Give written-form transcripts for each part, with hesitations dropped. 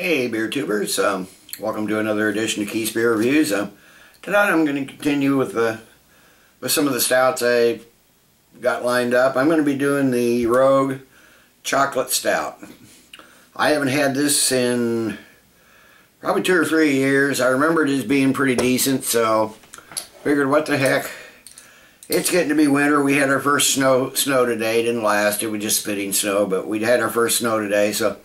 Hey beer tubers, welcome to another edition of Keith's Beer Reviews. Tonight I'm going to continue with some of the stouts I got lined up. I'm going to be doing the Rogue Chocolate Stout. I haven't had this in probably 2 or 3 years. I remember it as being pretty decent, so figured what the heck. It's getting to be winter. We had our first snow today. It didn't last. It was just spitting snow, but we'd had our first snow today, so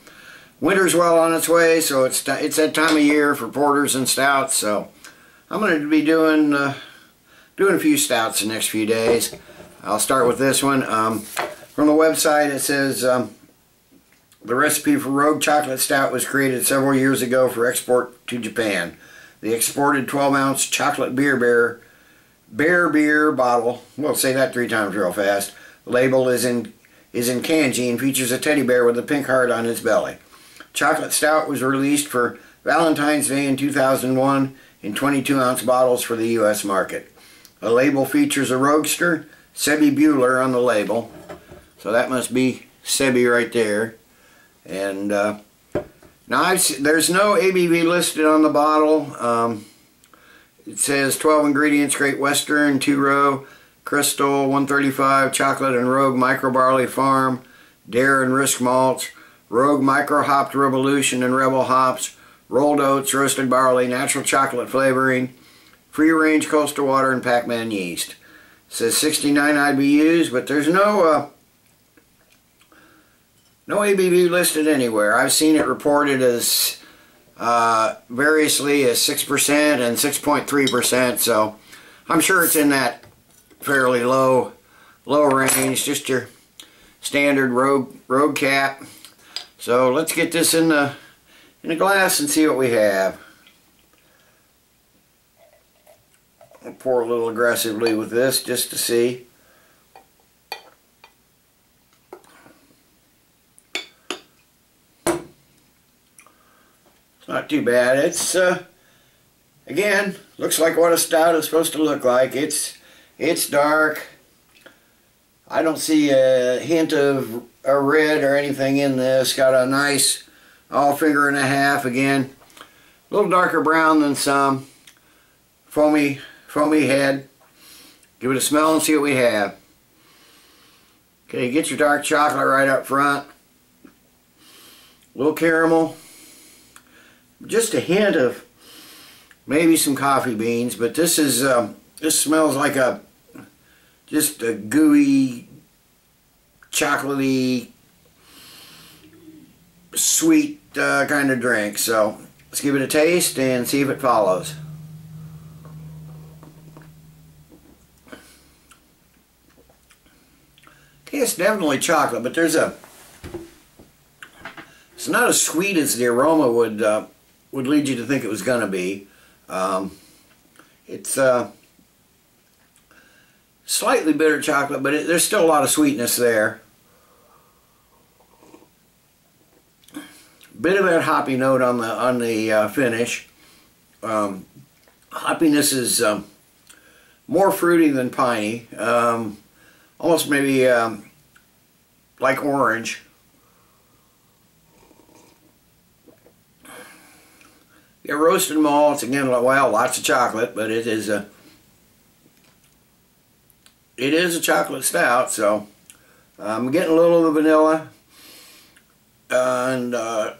winter's well on its way, so it's that time of year for porters and stouts. So I'm going to be doing a few stouts the next few days. I'll start with this one. From the website it says the recipe for Rogue Chocolate Stout was created several years ago for export to Japan. The exported 12-ounce chocolate beer bottle, we'll say that 3 times real fast. The label is in Kanji and features a teddy bear with a pink heart on its belly. Chocolate Stout was released for Valentine's Day in 2001 in 22-ounce bottles for the U.S. market. The label features a Roguester, Sebbie Buhler on the label. So that must be Sebbie right there. And now there's no ABV listed on the bottle. It says 12 ingredients: Great Western, 2-row, Crystal, 135, chocolate and Rogue micro barley farm, Dare and Risk malts, Rogue Micro Hopped Revolution and Rebel hops, rolled oats, roasted barley, natural chocolate flavoring, free range coastal water, and Pac-Man yeast. It says 69 IBUs, but there's no ABV listed anywhere. I've seen it reported as variously as 6% and 6.3%, so I'm sure it's in that fairly low range, just your standard Rogue cap. So let's get this in a glass and see what we have. I'll pour a little aggressively with this just to see. It's not too bad. It's again, looks like what a stout is supposed to look like. It's dark. I don't see a hint of a red or anything in this. Got a nice finger and a half again. A little darker brown than some. Foamy head. Give it a smell and see what we have. Okay, get your dark chocolate right up front. A little caramel. Just a hint of maybe some coffee beans, but this is this smells like just a gooey, chocolatey, sweet kind of drink. So let's give it a taste and see if it follows. Okay, it's definitely chocolate, but it's not as sweet as the aroma would lead you to think it was going to be. It's slightly bitter chocolate, but there's still a lot of sweetness there. Bit of that hoppy note on the finish. Hoppiness is more fruity than piney. Almost maybe like orange. Yeah, roasted malts again. Well, lots of chocolate, but it is a chocolate stout. So I'm getting a little of the vanilla and some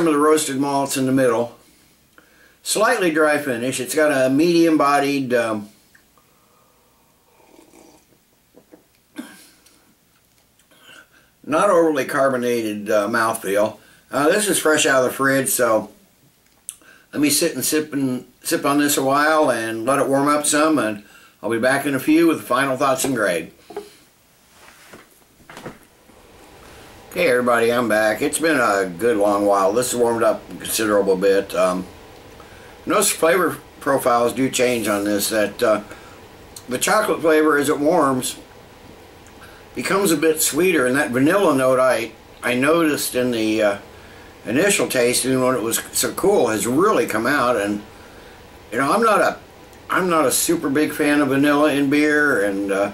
of the roasted malts in the middle. Slightly dry finish. It's got a medium-bodied not overly carbonated mouthfeel. This is fresh out of the fridge, so let me sit and sip on this a while and let it warm up some, and I'll be back in a few with the final thoughts and grade. Okay everybody, I'm back. It's been a good long while. This has warmed up a considerable bit. Notice flavor profiles do change on this. That the chocolate flavor, as it warms, becomes a bit sweeter, and that vanilla note I noticed in the initial tasting when it was so cool has really come out. And you know, I'm not a super big fan of vanilla in beer and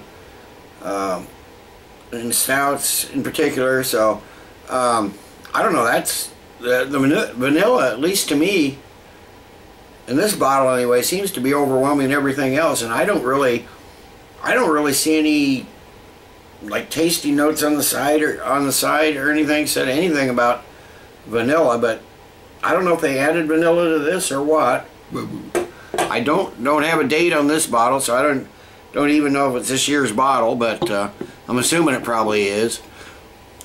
stouts in particular, so I don't know, that's the vanilla, at least to me, in this bottle anyway, seems to be overwhelming everything else, and I don't really see any like tasty notes on the side or anything said anything about vanilla. But I don't know if they added vanilla to this or what. I don't have a date on this bottle, so I don't even know if it's this year's bottle, but I'm assuming it probably is.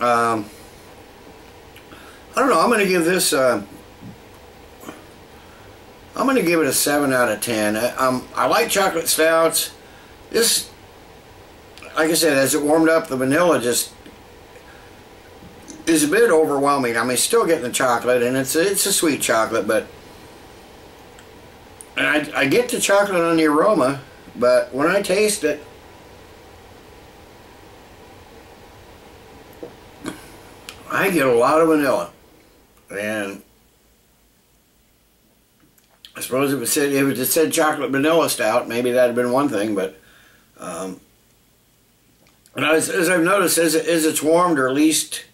I don't know. I'm going to give this. I'm going to give it a 7 out of 10. I like chocolate stouts. This, like I said, as it warmed up, the vanilla just is a bit overwhelming. I mean, still getting the chocolate, and it's a sweet chocolate, but and I get the chocolate on the aroma, but when I taste it, I get a lot of vanilla. And I suppose if it said chocolate vanilla stout, maybe that'd have been one thing, but and as I've noticed, as it's warmed, or at least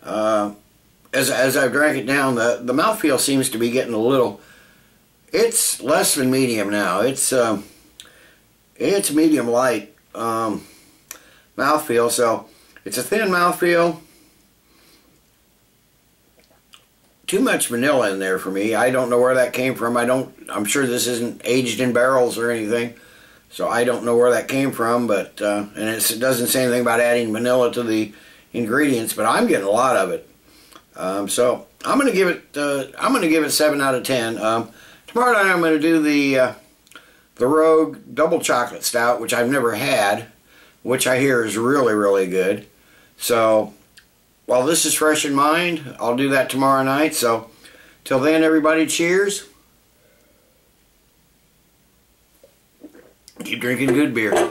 as I've drank it down, the mouthfeel seems to be getting a little. It's less than medium now. It's medium light mouthfeel, so it's a thin mouthfeel. Too much vanilla in there for me. I don't know where that came from. I'm sure this isn't aged in barrels or anything, so I don't know where that came from. But and it doesn't say anything about adding vanilla to the ingredients, but I'm getting a lot of it. So I'm going to give it 7 out of 10. Tomorrow night I'm going to do the Rogue Double Chocolate Stout, which I've never had, which I hear is really, really good. So while this is fresh in mind, I'll do that tomorrow night. So till then, everybody, cheers. Keep drinking good beer.